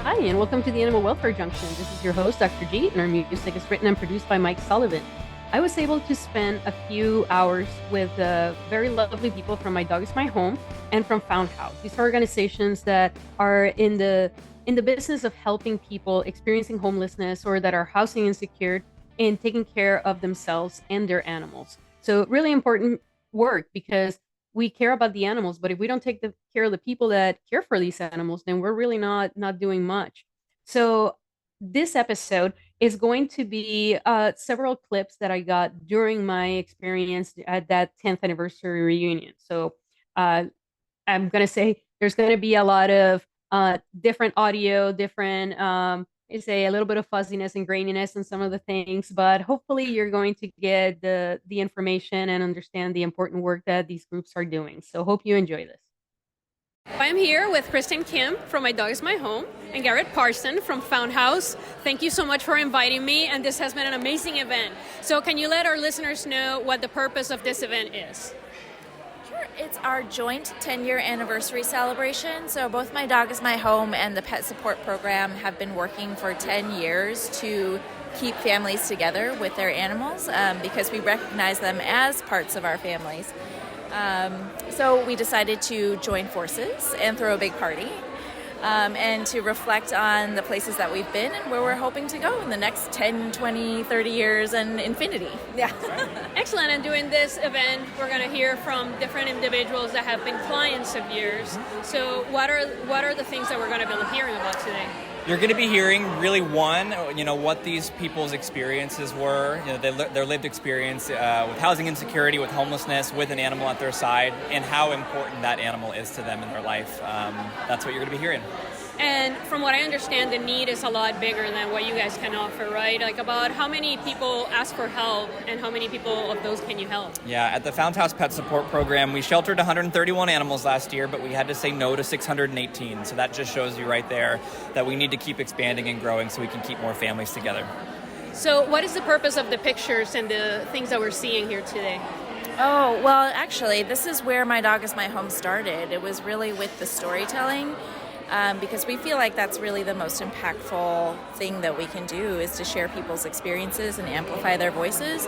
Hi, and welcome to the Animal Welfare Junction. This is your host, Dr. G, and our music is written and produced by Mike Sullivan. I was able to spend a few hours with very lovely people from My Dog is My Home and from Found House. These are organizations that are in the business of helping people experiencing homelessness or that are housing insecure and taking care of themselves and their animals. So really important work because we care about the animals, but if we don't take care of the people that care for these animals, then we're really not doing much. So this episode is going to be several clips that I got during my experience at that 10th anniversary reunion. So I'm going to say there's going to be a lot of different audio, different, say a little bit of fuzziness and graininess in some of the things, but hopefully you're going to get the information and understand the important work that these groups are doing. So hope you enjoy this. I'm here with Kristen Kim from My Dog is My Home and Garrett Parson from Found House. Thank you so much for inviting me, and this has been an amazing event. So can you let our listeners know what the purpose of this event is? Sure. It's our joint 10-year anniversary celebration. So both My Dog is My Home and the Pet Support Program have been working for 10 years to keep families together with their animals because we recognize them as parts of our families. So we decided to join forces and throw a big party and to reflect on the places that we've been and where we're hoping to go in the next 10, 20, 30 years and infinity. Yeah. Excellent. And during this event, we're going to hear from different individuals that have been clients of yours. So what are the things that we're going to be hearing about today? You're going to be hearing really what these people's experiences were, their lived experience with housing insecurity, with homelessness, with an animal at their side, and how important that animal is to them in their life. That's what you're going to be hearing. And from what I understand, the need is a lot bigger than what you guys can offer, right? Like about how many people ask for help and how many people of those can you help? Yeah, at the Found House Pet Support Program, we sheltered 131 animals last year, but we had to say no to 618. So that just shows you right there that we need to keep expanding and growing so we can keep more families together. So what is the purpose of the pictures and the things that we're seeing here today? Oh, well, actually, this is where My Dog is My Home started. It was really with the storytelling. Because we feel like that's really the most impactful thing that we can do is to share people's experiences and amplify their voices.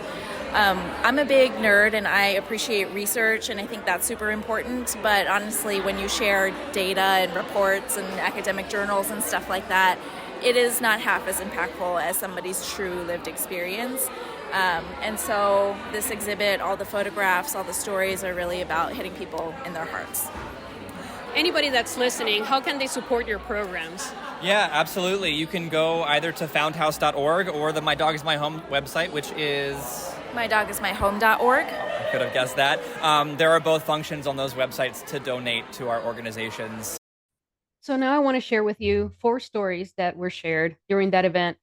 I'm a big nerd and I appreciate research and I think that's super important, but honestly when you share data and reports and academic journals and stuff like that, it is not half as impactful as somebody's true lived experience. And so this exhibit, all the photographs, all the stories are really about hitting people in their hearts. Anybody that's listening, how can they support your programs? Yeah, absolutely. You can go either to foundhouse.org or the My Dog is My Home website, which is mydogismyhome.org. I could have guessed that. There are both functions on those websites to donate to our organizations. So now I want to share with you 4 stories that were shared during that event.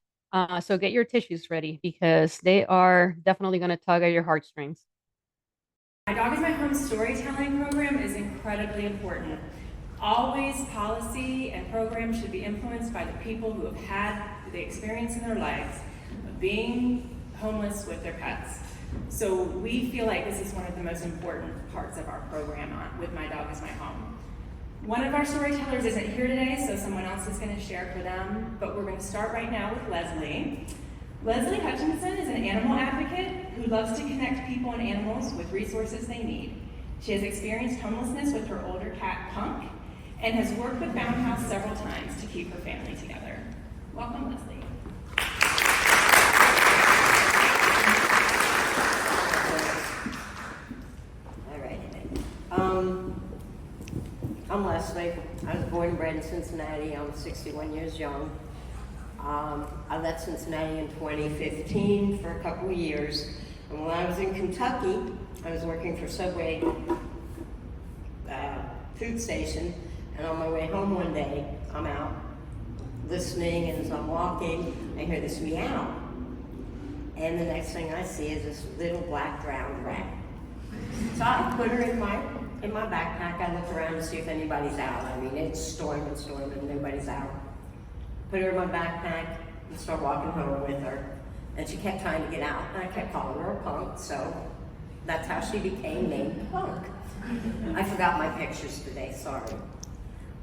So get your tissues ready because they are definitely going to tug at your heartstrings. My Dog is My Home storytelling program is incredibly important. Always policy and programs should be influenced by the people who have had the experience in their lives of being homeless with their pets. So we feel like this is one of the most important parts of our program with My Dog is My Home. One of our storytellers isn't here today, so someone else is going to share for them, but we're going to start right now with Leslie. Leslie Hutchinson is an animal advocate who loves to connect people and animals with resources they need. She has experienced homelessness with her older cat, Punk, and has worked with Found House several times to keep her family together. Welcome, Leslie. All right. I'm Leslie. I was born and bred in Cincinnati. I'm 61 years young. I left Cincinnati in 2015 for a couple of years. And when I was in Kentucky, I was working for Subway food station. And on my way home one day, I'm out listening, and as I'm walking, I hear this meow. And the next thing I see is this little black drowned rat. So I put her in my backpack. I look around to see if anybody's out. I mean, it's storming, nobody's out. Put her in my backpack and start walking home with her. And she kept trying to get out, and I kept calling her a Punk, so that's how she became named Punk. I forgot my pictures today, sorry.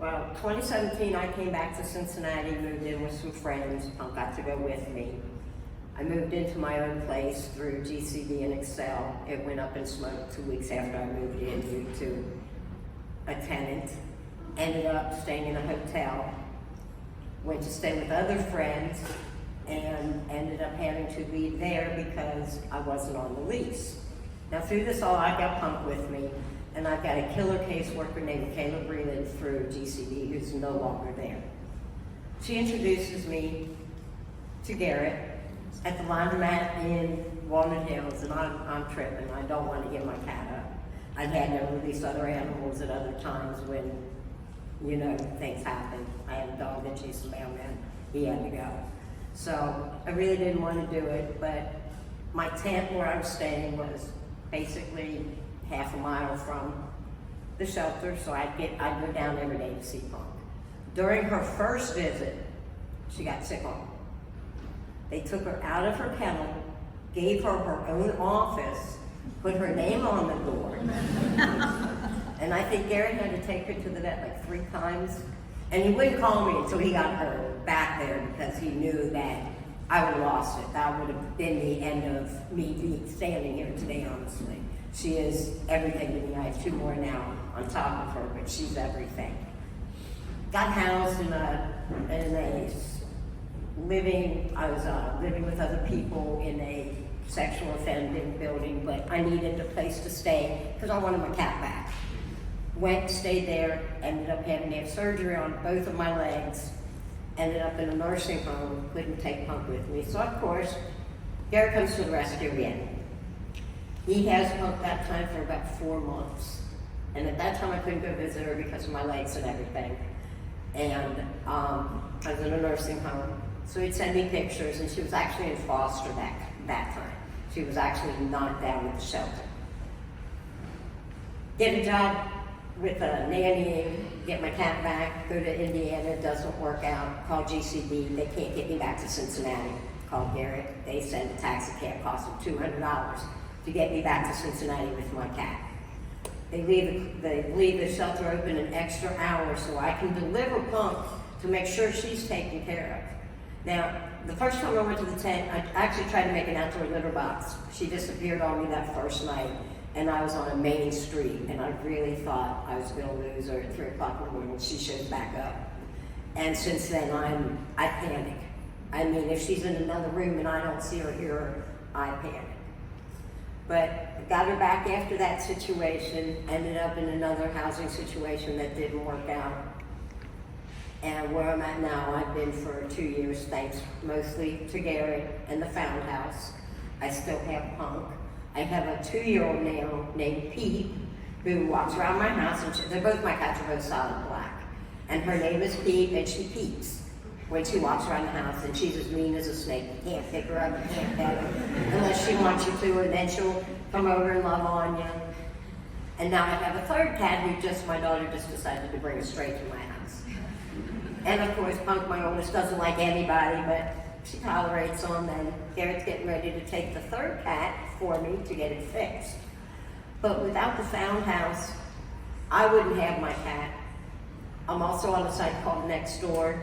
Well, 2017, I came back to Cincinnati, moved in with some friends. Punk got to go with me. I moved into my own place through GCD and Excel. It went up in smoke 2 weeks after I moved in due to a tenant. Ended up staying in a hotel. Went to stay with other friends and ended up having to leave there because I wasn't on the lease. Now through this all, I got Punk with me, and I've got a killer caseworker named Kayla Breland through GCD who's no longer there. She introduces me to Garrett at the laundromat in Walnut Hills, and I'm tripping. I don't want to give my cat up. I've had to release other animals at other times when, you know, things happen. I had a dog that chased the mailman. He had to go. So I really didn't want to do it, but my tent where I was staying was basically half a mile from the shelter, so I'd go down every day to see Punk. During her first visit, she got sick on. They took her out of her kennel, gave her her own office, put her name on the door, and I think Garrett had to take her to the vet like 3 times, and he wouldn't call me until he got her back there because he knew that I would have lost it. That would have been the end of me standing here today, honestly. She is everything to me. I have 2 more now on top of her, but she's everything. Got housed in a I was living with other people in a sexual offending building, but I needed a place to stay because I wanted my cat back. Went, stayed there, ended up having to have surgery on both of my legs, ended up in a nursing home, couldn't take Punk with me. So of course, Garrett comes to the rescue again. He has Punk that time for about 4 months. And at that time I couldn't go visit her because of my legs and everything. And I was in a nursing home. So he'd send me pictures, and she was actually in foster that time. She was actually not down at the shelter. Get a job with a nanny, get my cat back, go to Indiana, it doesn't work out, call GCD, they can't get me back to Cincinnati. Call Garrett, they send a taxi cab, cost them $200 to get me back to Cincinnati with my cat. They leave the shelter open an extra hour so I can deliver Punk to make sure she's taken care of. Now, the first time I went to the tent, I actually tried to make an outdoor litter box. She disappeared on me that first night, and I was on a main street, and I really thought I was gonna lose her at 3 o'clock in the morning when she shows back up. And since then, I panic. I mean, if she's in another room and I don't see her or hear her, I panic. But got her back after that situation, ended up in another housing situation that didn't work out. And where I'm at now, I've been for 2 years, thanks mostly to Garrett and the Found House. I still have Punk. I have a 2-year-old now named Pete, who walks around my house, and they're both, my cats are both solid black. And her name is Pete, and she peeps when she walks around the house, and she's as mean as a snake. You can't pick her up, you can't pet her, unless she wants you to, and then she'll come over and love on you. And now I have a 3rd cat who my daughter just decided to bring her straight to my house. And of course, Punk, my oldest, doesn't like anybody, but she tolerates them, and Garrett's getting ready to take the 3rd cat for me to get it fixed. But without the Found House, I wouldn't have my cat. I'm also on a site called Nextdoor,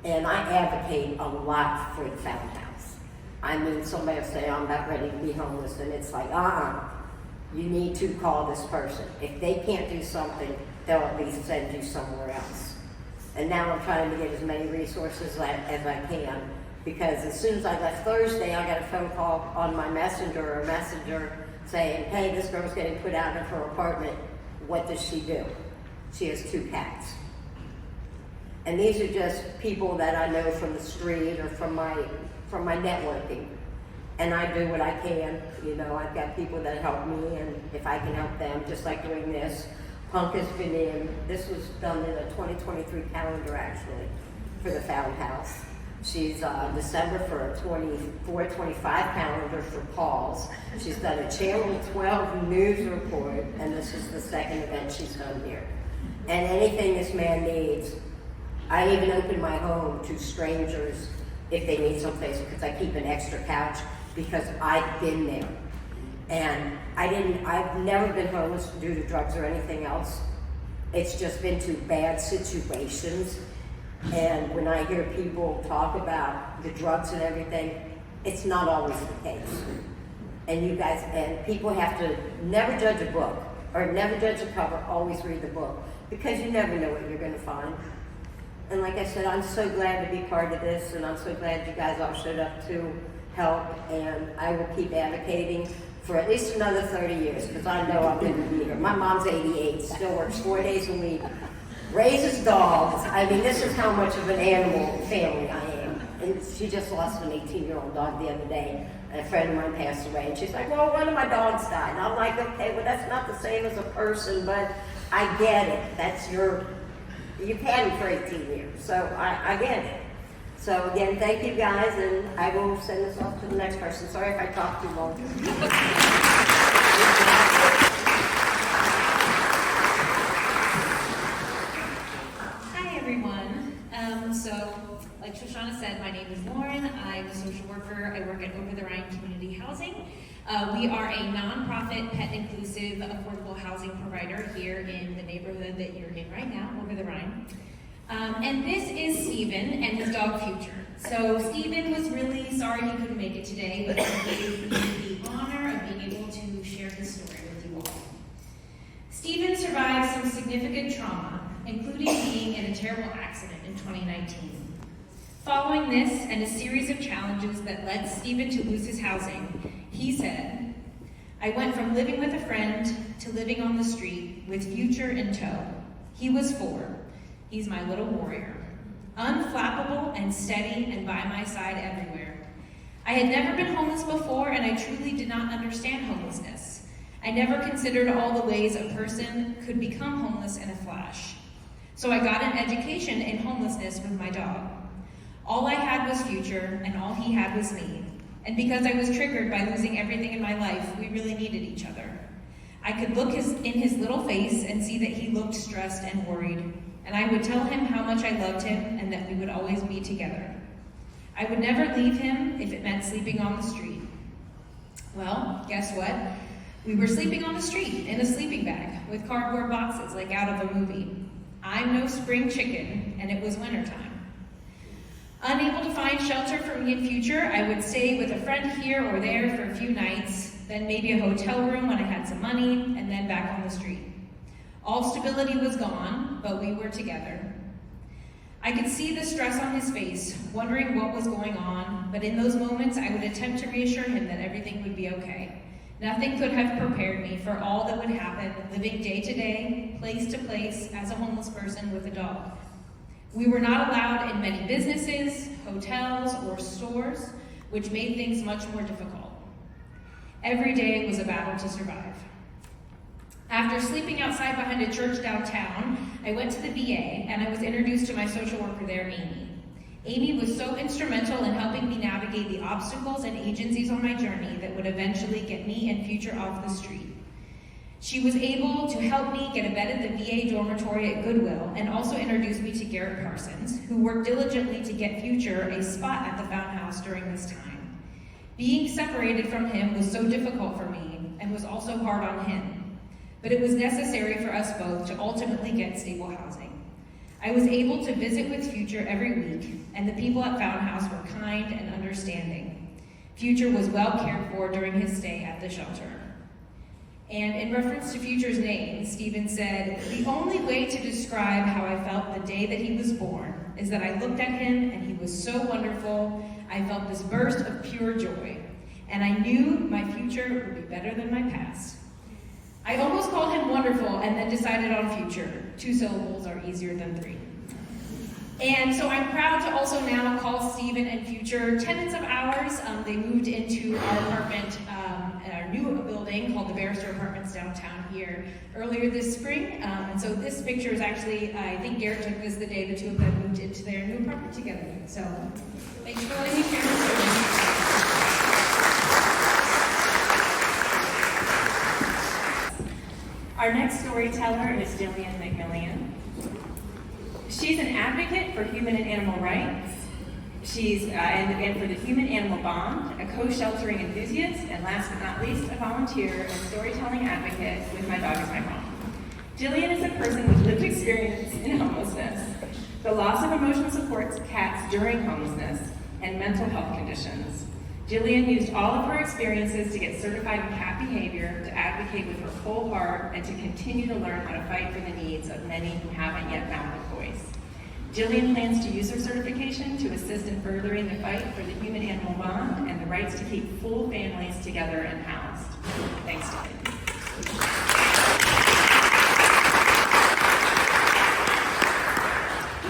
and I advocate a lot for the Found House. I mean, somebody will say, I'm about ready to be homeless, and it's like, you need to call this person. If they can't do something, they'll at least send you somewhere else. And now I'm trying to get as many resources as I can, because as soon as I left Thursday, I got a phone call on my messenger saying, hey, this girl's getting put out of her apartment. What does she do? She has 2 cats. And these are just people that I know from the street or from my networking. And I do what I can. You know, I've got people that help me, and if I can help them, just like doing this. Punk has been this was done in a 2023 calendar actually, for the Found House. She's December for a 24-25 calendar for Paul's. She's done a Channel 12 news report, and this is the 2nd event she's done here. And anything this man needs, I even open my home to strangers if they need someplace, because I keep an extra couch, because I've been there. And I've never been homeless due to drugs or anything else. It's just been to bad situations. And when I hear people talk about the drugs and everything, it's not always the case. And you guys, and people have to never judge a book or never judge a cover, always read the book, because you never know what you're going to find. And like I said, I'm so glad to be part of this, and I'm so glad you guys all showed up to help, and I will keep advocating for at least another 30 years, because I know I'm going to be here. My mom's 88, still works 4 days a week, raises dogs. I mean, this is how much of an animal family I am. And she just lost an 18-year-old dog the other day. And a friend of mine passed away, and she's like, well, one of my dogs died. And I'm like, okay, well, that's not the same as a person, but I get it. That's you've had him for 18 years, so I get it. So again, thank you guys, and I will send this off to the next person. Sorry if I talk too long. Hi everyone. So, like Shoshana said, my name is Lauren. I'm a social worker. I work at Over the Rhine Community Housing. We are a nonprofit, pet-inclusive, affordable housing provider here in the neighborhood that you're in right now, Over the Rhine. And this is Steven and his dog Future. So Steven was really sorry he couldn't make it today, but he gave me the honor of being able to share his story with you all. Steven survived some significant trauma, including being in a terrible accident in 2019. Following this and a series of challenges that led Steven to lose his housing, he said, I went from living with a friend to living on the street with Future in tow. He was 4. He's my little warrior. Unflappable and steady and by my side everywhere. I had never been homeless before, and I truly did not understand homelessness. I never considered all the ways a person could become homeless in a flash. So I got an education in homelessness with my dog. All I had was Future, and all he had was me. And because I was triggered by losing everything in my life, we really needed each other. I could look in his little face and see that he looked stressed and worried. And I would tell him how much I loved him and that we would always be together. I would never leave him if it meant sleeping on the street. Well, guess what? We were sleeping on the street in a sleeping bag with cardboard boxes like out of a movie. I'm no spring chicken, and it was wintertime. Unable to find shelter for me in Future, I would stay with a friend here or there for a few nights, then maybe a hotel room when I had some money, and then back on the street. All stability was gone, but we were together. I could see the stress on his face, wondering what was going on, but in those moments I would attempt to reassure him that everything would be okay. Nothing could have prepared me for all that would happen living day to day, place to place, as a homeless person with a dog. We were not allowed in many businesses, hotels, or stores, which made things much more difficult. Every day was a battle to survive. After sleeping outside behind a church downtown, I went to the VA and I was introduced to my social worker there, Amy. Amy was so instrumental in helping me navigate the obstacles and agencies on my journey that would eventually get me and Future off the street. She was able to help me get a bed at the VA dormitory at Goodwill and also introduce me to Garrett Parsons, who worked diligently to get Future a spot at the Fountain House during this time. Being separated from him was so difficult for me and was also hard on him, but it was necessary for us both to ultimately get stable housing. I was able to visit with Future every week, and the people at Fountain House were kind and understanding. Future was well cared for during his stay at the shelter. And in reference to Future's name, Steven said, the only way to describe how I felt the day that he was born is that I looked at him and he was so wonderful. I felt this burst of pure joy, and I knew my future would be better than my past. I almost called him wonderful and then decided on Future. 2 syllables are easier than 3. And so I'm proud to also now call Steven and Future tenants of ours. They moved into our apartment at our new building called the Barrister Apartments downtown here earlier this spring. And so this picture is actually, I think Garrett took this the day the two of them moved into their new apartment together. So thanks for letting me share this story. Our next storyteller is Jillian McMillian. She's an advocate for human and animal rights. She's and for the human-animal bond, a co-sheltering enthusiast, and last but not least, a volunteer and storytelling advocate with My Dog Is My Home. Jillian is a person with lived experience in homelessness, the loss of emotional supports cats during homelessness, and mental health conditions. Jillian used all of her experiences to get certified in cat behavior, to advocate with her whole heart, and to continue to learn how to fight for the needs of many who haven't yet found their voice. Jillian plans to use her certification to assist in furthering the fight for the human-animal bond and the rights to keep full families together and housed. Thanks, Jillian.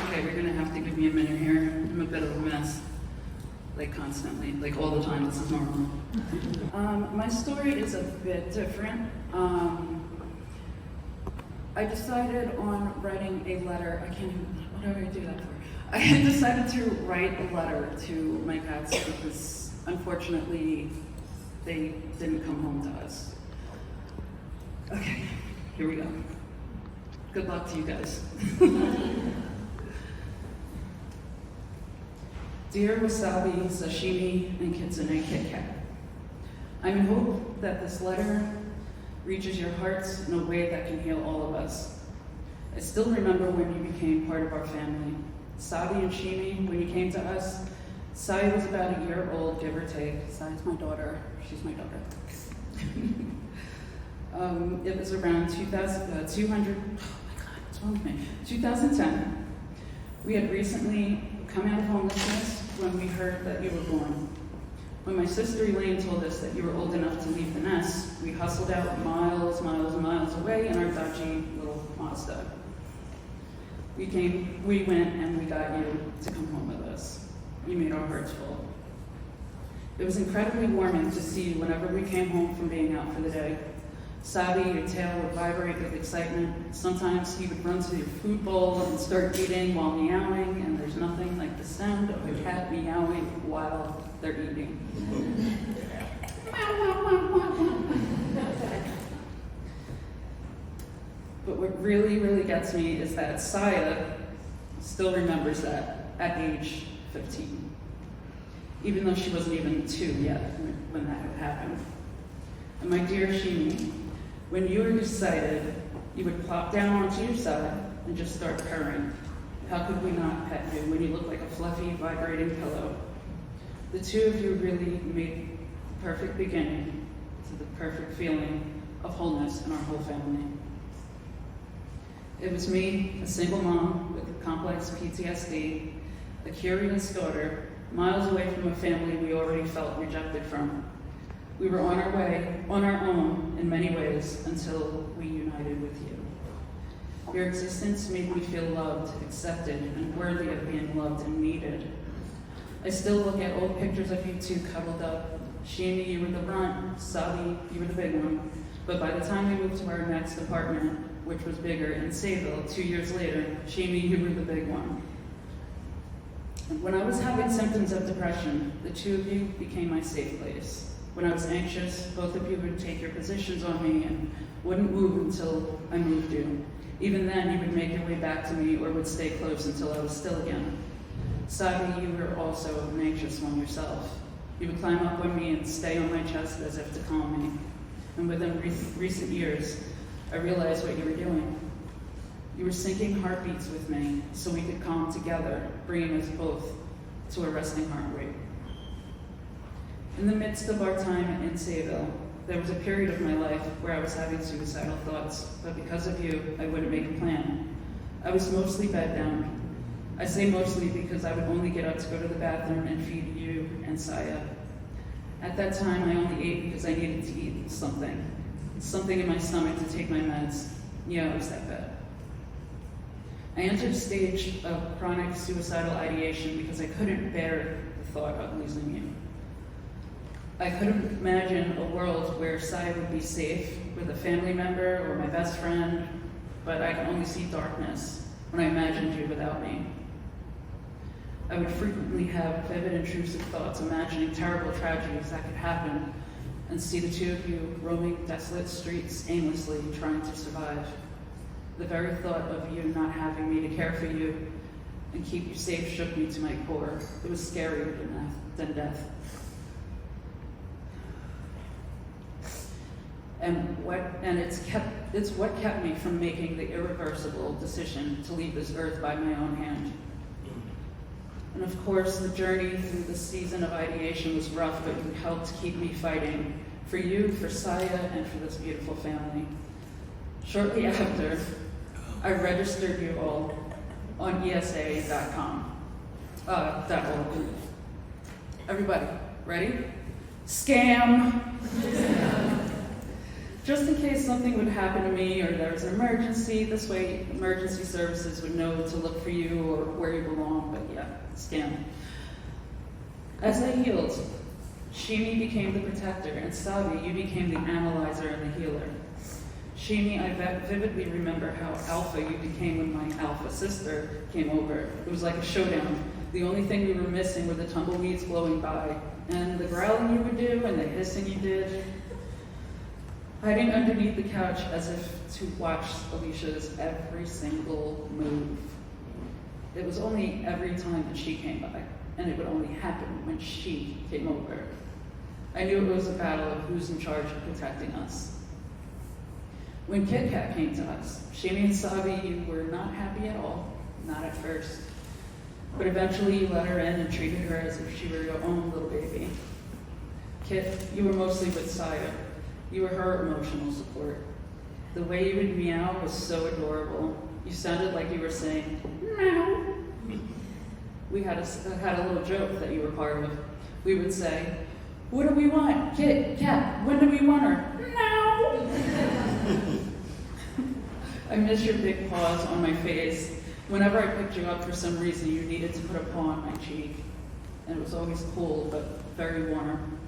Okay, you're gonna have to give me a minute here. I'm a bit of a mess. Like constantly, like all the time, this is normal. My story is a bit different. I decided on writing a letter. I can't even, what do I do that for? I decided to write a letter to my cats because unfortunately they didn't come home to us. Okay, here we go. Good luck to you guys. Dear Wasabi, Sashimi, and Kitsune Kit Kat, I'm in hope that this letter reaches your hearts in a way that can heal all of us. I still remember when you became part of our family. Sabi and Shimi, when you came to us, Sai was about a year old, give or take. Sai's my daughter. She's my daughter. It was around 2010. We had recently come out of homelessness when we heard that you were born. When my sister Elaine told us that you were old enough to leave the nest, we hustled out miles away in our dodgy little Mazda. We went and we got you to come home with us. You made our hearts full. It was incredibly warming to see you whenever we came home from being out for the day. Sabi, your tail would vibrate with excitement. Sometimes he would run to your food bowl and start eating while meowing, and there's nothing like the sound of a cat meowing while they're eating. But what really gets me is that Saya still remembers that at age 15, even though she wasn't even 2 yet when that had happened. And my dear Shimi, when you were excited, you would plop down onto your side and just start purring. How could we not pet you when you look like a fluffy, vibrating pillow? The two of you really made the perfect beginning to the perfect feeling of wholeness in our whole family. It was me, a single mom with complex PTSD, a curious daughter, miles away from a family we already felt rejected from. We were on our way, on our own in many ways, until we united with you. Your existence made me feel loved, accepted, and worthy of being loved and needed. I still look at old pictures of you two cuddled up. Shimi, you were the brunt. Sabi, you were the big one. But by the time we moved to our next apartment, which was bigger in Sayville 2 years later, Shimi, you were the big one. And when I was having symptoms of depression, the two of you became my safe place. When I was anxious, both of you would take your positions on me and wouldn't move until I moved you. Even then, you would make your way back to me or would stay close until I was still again. Sabi, you were also an anxious one yourself. You would climb up on me and stay on my chest as if to calm me. And within recent years, I realized what you were doing. You were syncing heartbeats with me so we could calm together, bringing us both to a resting heart rate. In the midst of our time in Sayville, there was a period of my life where I was having suicidal thoughts, but because of you, I wouldn't make a plan. I was mostly bedbound. I say mostly because I would only get up to go to the bathroom and feed you and Saya. At that time, I only ate because I needed to eat something in my stomach to take my meds. Yeah, it was that bad. I entered a stage of chronic suicidal ideation because I couldn't bear the thought of losing you. I couldn't imagine a world where Saya would be safe with a family member or my best friend, but I could only see darkness when I imagined you without me. I would frequently have vivid, intrusive thoughts, imagining terrible tragedies that could happen, and see the two of you roaming desolate streets aimlessly, trying to survive. The very thought of you not having me to care for you and keep you safe shook me to my core. It was scarier than death. and it's what kept me from making the irreversible decision to leave this earth by my own hand. And of course, the journey through the season of ideation was rough, but it helped keep me fighting for you, for Saya, and for this beautiful family. Shortly after, I registered you all on ESA.com. Everybody, ready? Scam! Just in case something would happen to me or there was an emergency, this way emergency services would know to look for you or where you belong, but yeah, scam. As I healed, Shimi became the protector, and Sabi, you became the analyzer and the healer. Shimi, I vividly remember how alpha you became when my alpha sister came over. It was like a showdown. The only thing we were missing were the tumbleweeds blowing by, and the growling you would do, and the hissing you did. Hiding underneath the couch as if to watch Alicia's every single move. It was only every time that she came by, and it would only happen when she came over. I knew it was a battle of who's in charge of protecting us. When Kit Kat came to us, Shimi and Sabi, you were not happy at all, not at first. But eventually you let her in and treated her as if she were your own little baby. Kit, you were mostly with Saya. You were her emotional support. The way you would meow was so adorable. You sounded like you were saying, meow. We had a little joke that you were part of. We would say, what do we want? Kit, Kat, when do we want her? Meow. I miss your big paws on my face. Whenever I picked you up for some reason, you needed to put a paw on my cheek. And it was always cold, but very warm.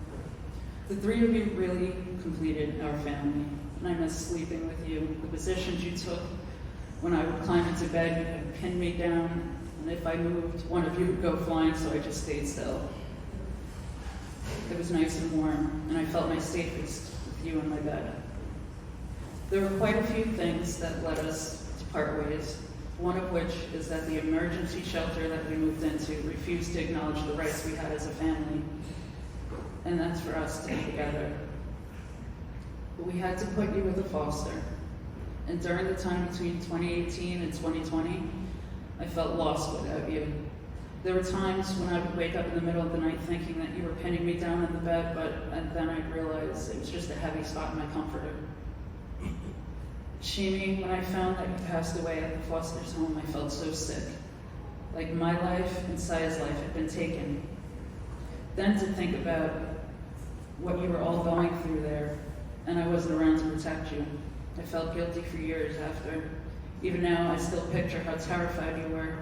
The three of you really completed our family. And I miss sleeping with you. The positions you took. When I would climb into bed, you could pin me down. And if I moved, one of you would go flying, so I just stayed still. It was nice and warm, and I felt my safest with you in my bed. There were quite a few things that led us to part ways. One of which is that the emergency shelter that we moved into refused to acknowledge the rights we had as a family. And that's for us to be together. But we had to put you with a foster. And during the time between 2018 and 2020, I felt lost without you. There were times when I would wake up in the middle of the night thinking that you were pinning me down in the bed, and then I'd realize it was just a heavy spot in my comforter. Shimi, when I found that you passed away at the foster's home, I felt so sick. Like my life and Saya's life had been taken. Then to think about what you were all going through there, and I wasn't around to protect you. I felt guilty for years after. Even now, I still picture how terrified you were.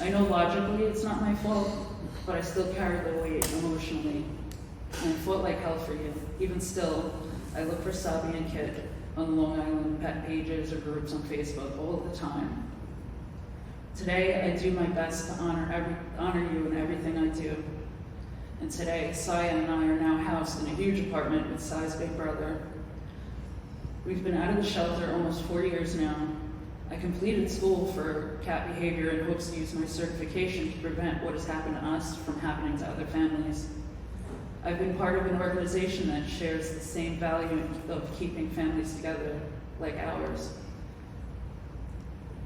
I know logically it's not my fault, but I still carried the weight emotionally. And I fought like hell for you. Even still, I look for Sabi and Kit on Long Island pet pages or groups on Facebook all the time. Today, I do my best to honor you in everything I do. And today, Saya and I are now housed in a huge apartment with Saya's big brother. We've been out of the shelter almost 4 years now. I completed school for cat behavior in hopes to use my certification to prevent what has happened to us from happening to other families. I've been part of an organization that shares the same value of keeping families together, like ours.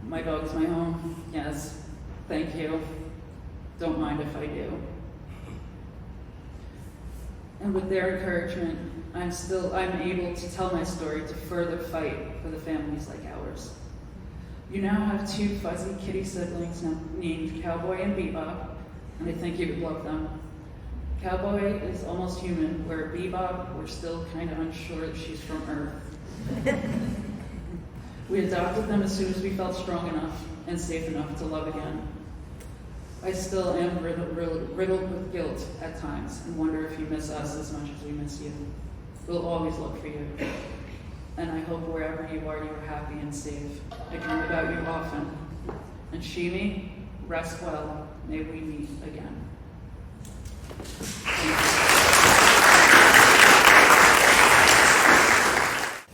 My dog is my home. Yes, thank you. Don't mind if I do. And with their encouragement, I'm able to tell my story to further fight for the families like ours. You now have 2 fuzzy kitty siblings named Cowboy and Bebop, and I think you would love them. Cowboy is almost human, where Bebop, we're still kind of unsure if she's from Earth. We adopted them as soon as we felt strong enough and safe enough to love again. I still am riddled with guilt at times and wonder if you miss us as much as we miss you. We'll always look for you. And I hope wherever you are happy and safe. I dream about you often. And Shimi, rest well. May we meet again.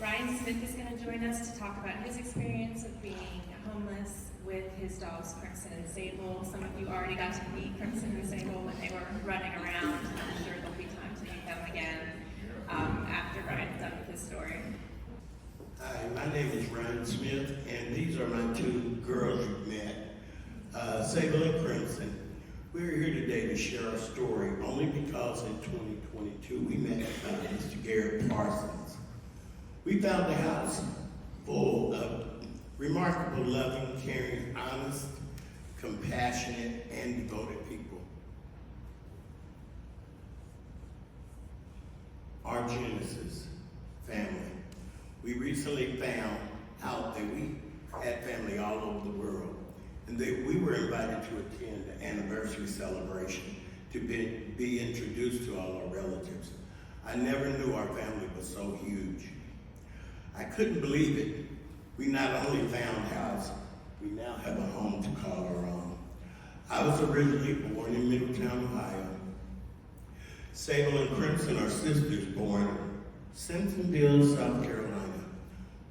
Ryan Smith is going to join us to talk about his experience of being homeless with his dogs Crimson and Sable. Some of you already got to meet Crimson and Sable when they were running around. I'm sure there'll be time to meet them again after Ryan's done with this story. Hi, my name is Ryan Smith, and these are my two girls you've met, Sable and Crimson. We're here today to share our story only because in 2022 we met Mr. Garrett Parsons. We found a house full of remarkable, loving, caring, honest, compassionate, and devoted people. Our Genesis family. We recently found out that we had family all over the world, and that we were invited to attend the anniversary celebration to be introduced to all our relatives. I never knew our family was so huge. I couldn't believe it. We not only found house, we now have a home to call our own. I was originally born in Middletown, Ohio. Sable and Crimson are sisters born in Simpsonville, South Carolina.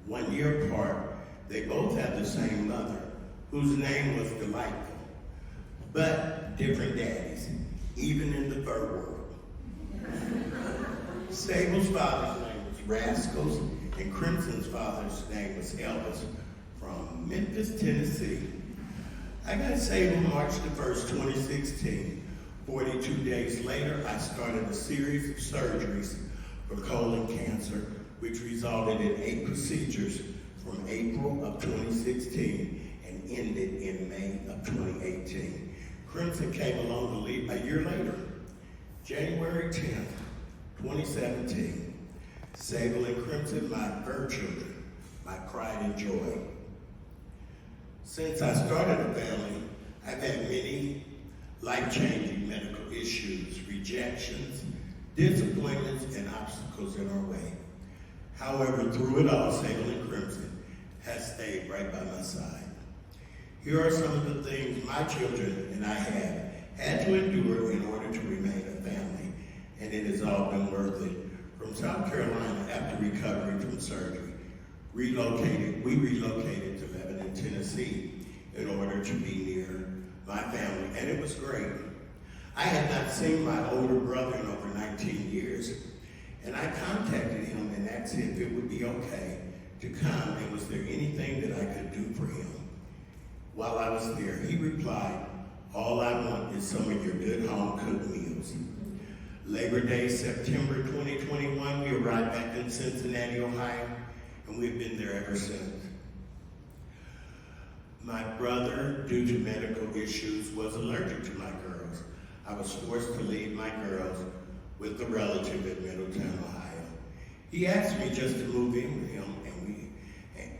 1 year apart, they both have the same mother, whose name was Delightful, but different daddies, even in the fur world. Sable's father's name was Rascals, and Crimson's father's name was Elvis, from Memphis, Tennessee. I got Sable March the 1st, 2016. 42 days later, I started a series of surgeries for colon cancer, which resulted in 8 procedures from April of 2016 and ended in May of 2018. Crimson came along a year later, January 10th, 2017. Sable and Crimson, my fur children, my pride and joy. Since I started a family, I've had many life-changing medical issues, rejections, disappointments, and obstacles in our way. However, through it all, Sable and Crimson has stayed right by my side. Here are some of the things my children and I have had to endure in order to remain a family, and it has all been worth it. From South Carolina, after recovery from surgery, we relocated to Lebanon, Tennessee, in order to be near my family, and it was great. I had not seen my older brother in over 19 years, and I contacted him and asked him if it would be okay to come, and was there anything that I could do for him. While I was there, he replied, "All I want is some of your good home-cooked meals." Labor Day, September 2021, we arrived back in Cincinnati, Ohio, and we've been there ever since. My brother, due to medical issues, was allergic to my girls. I was forced to leave my girls with a relative in Middletown, Ohio. He asked me just to move in with him,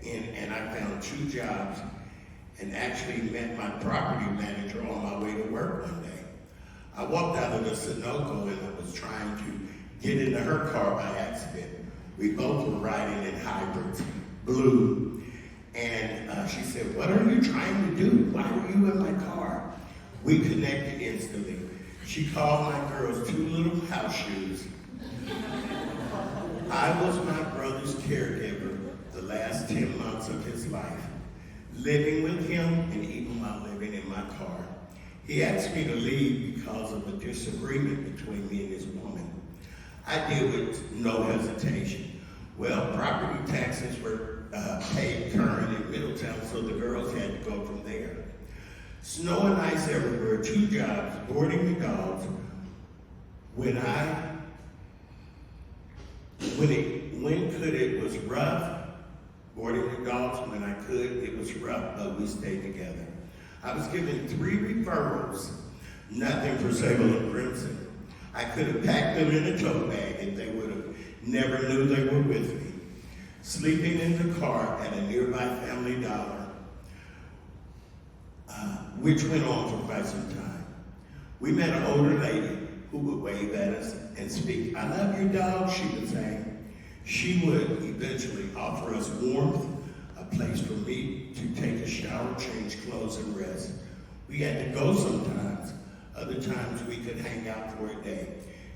and I found 2 jobs and actually met my property manager on my way to work one day. I walked out of the Sunoco and I was trying to get into her car by accident. We both were riding in hybrids, blue, and she said, "What are you trying to do? Why are you in my car?" We connected instantly. She called my girls 2 little house shoes. I was my brother's caregiver the last 10 months of his life, living with him and even while living in my car. He asked me to leave because of a disagreement between me and his woman. I did with no hesitation. Well, property taxes were paid current in Middletown, so the girls had to go from there. Snow and ice everywhere, 2 jobs, boarding the dogs. It was rough. Boarding the dogs when I could, it was rough, but we stayed together. I was given 3 referrals, nothing for Sable and Crimson. I could have packed them in a tote bag and they would have never knew they were with me. Sleeping in the car at a nearby Family Dollar, which went on for quite some time. We met an older lady who would wave at us and speak, "I love your dog," she would say. She would eventually offer us warmth, a place for me to take a shower, change clothes, and rest. We had to go sometimes. Other times we could hang out for a day.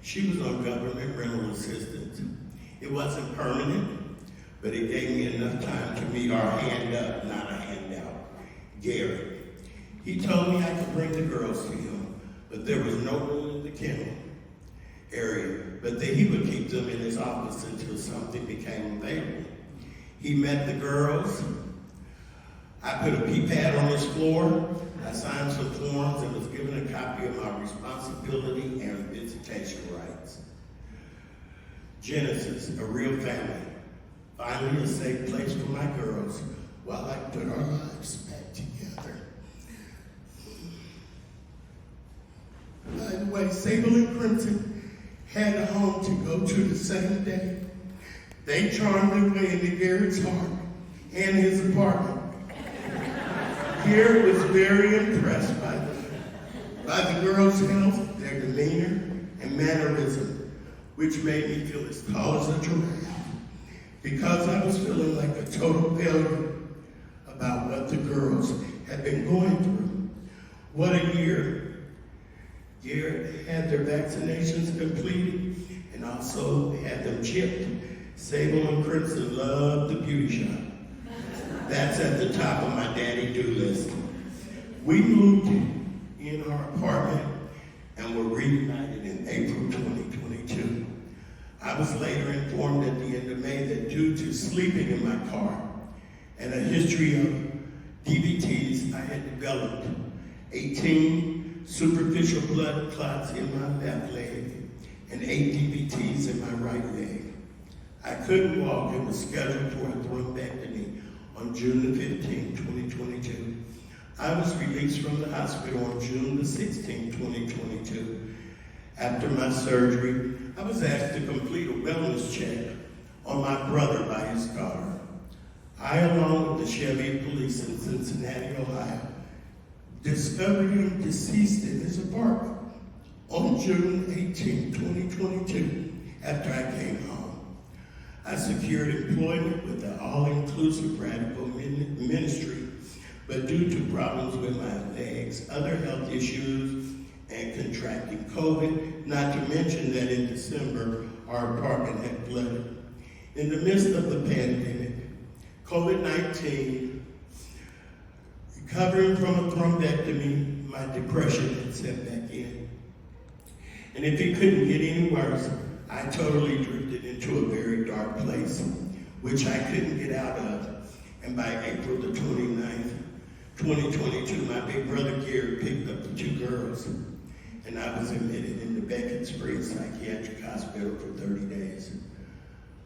She was on government rental assistance. It wasn't permanent, but it gave me enough time to meet our hand up, not a handout, Gary. He told me I could bring the girls to him, but there was no room in the kennel area. but that he would keep them in his office until something became available. He met the girls. I put a pee pad on his floor. I signed some forms and was given a copy of my responsibility and visitation rights. Genesis, a real family. Finally, a safe place for my girls while I put our lives back together. By the way, Sable and Crimson had a home to go to the same day. They charmed their way into Garrett's heart and his apartment. Garrett was very impressed by the girls' health, their demeanor, and mannerism, which made me feel as tall as a giraffe, because I was feeling like a total failure about what the girls had been going through. What a year. Garrett had their vaccinations completed and also had them chipped. Sable and Crimson loved the beauty shop. That's at the top of my daddy-do list. We moved in our apartment and were reunited in April 2022. I was later informed at the end of May that due to sleeping in my car and a history of DVTs, I had developed 18 superficial blood clots in my left leg and 8 DVTs in my right leg. I couldn't walk and was scheduled for a thrombectomy on June the 15th, 2022. I was released from the hospital on June the 16th, 2022. After my surgery, I was asked to complete a wellness check on my brother by his daughter. I, along with the Chevy police in Cincinnati, Ohio, discovered him deceased in his apartment on June 18, 2022, after I came home. I secured employment with the all-inclusive radical ministry, but due to problems with my legs, other health issues, and contracting COVID, not to mention that in December, our apartment had flooded. In the midst of the pandemic, COVID-19, recovering from a thrombectomy, my depression had set back in. And if it couldn't get any worse, I totally drifted into a very dark place, which I couldn't get out of. And by April the 29th, 2022, my big brother Garrett picked up the 2 girls, and I was admitted in the Beckett Springs Psychiatric Hospital for 30 days.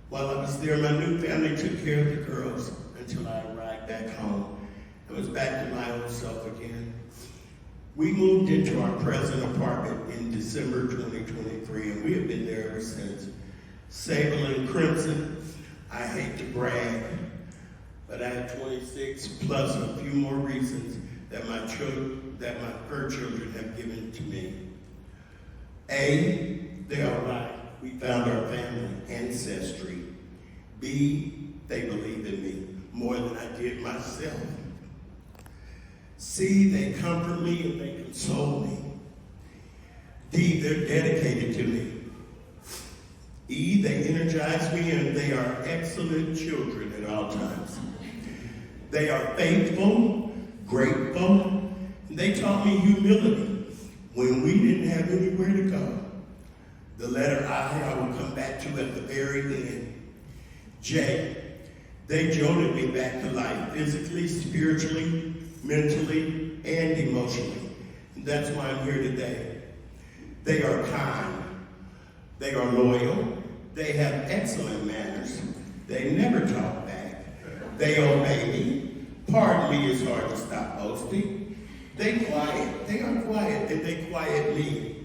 While I was there, my new family took care of the girls until I arrived back home and was back to my old self again. We moved into our present apartment in December 2023, and we have been there ever since. Sable and Crimson, I hate to brag, but I have 26 plus a few more reasons that my fur children have given to me. A, they are right. We found our family ancestry. B, they believe in me more than I did myself. C, they comfort me and they console me. D, they're dedicated to me. E, they energize me and they are excellent children at all times. They are faithful, grateful, and they taught me humility when we didn't have anywhere to go. The letter I will come back to at the very end. J, they jolted me back to life, physically, spiritually, mentally, and emotionally. And that's why I'm here today. They are kind. They are loyal. They have excellent manners. They never talk back. They obey me. Pardon me is hard to stop boasting. They are quiet, and they quiet me.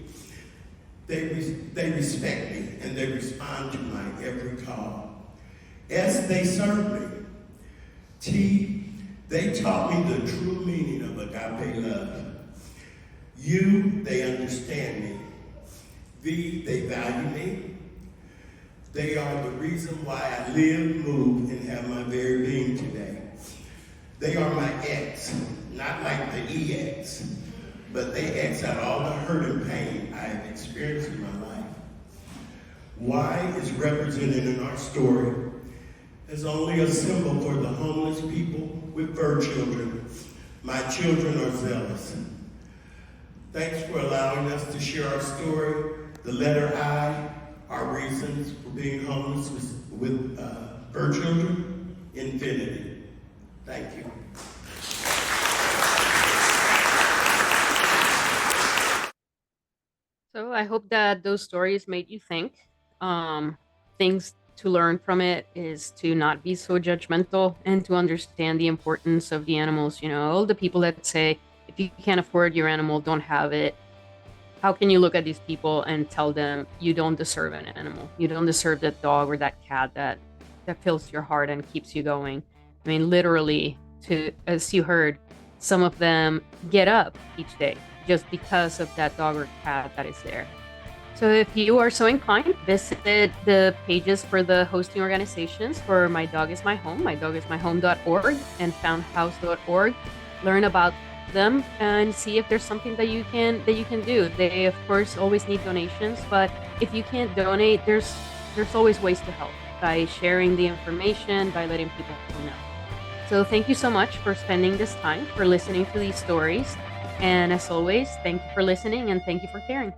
They respect me, and they respond to my every call. S, they serve me. T, they taught me the true meaning of agape love. U, they understand me. V, they value me. They are the reason why I live, move, and have my very being today. They are my X, not like the EX, but they X out all the hurt and pain I have experienced in my life. Y is represented in our story as only a symbol for the homeless people with fur children. My children are zealous. Thanks for allowing us to share our story. The letter I our reasons for being homeless with her children, infinity. Thank you. So I hope that those stories made you think. Things to learn from it is to not be so judgmental and to understand the importance of the animals. You know, all the people that say, if you can't afford your animal, don't have it. How can you look at these people and tell them you don't deserve an animal? You don't deserve that dog or that cat that fills your heart and keeps you going. I mean, literally, to as you heard, some of them get up each day just because of that dog or cat that is there. So if you are so inclined, visit the pages for the hosting organizations for My Dog Is My Home, mydogismyhome.org and foundhouse.org. Learn about them and see if there's something that you can do. They of course always need donations, but if you can't donate, there's always ways to help by sharing the information, by letting people know. So thank you so much for spending this time, for listening to these stories. And as always, thank you for listening and thank you for caring.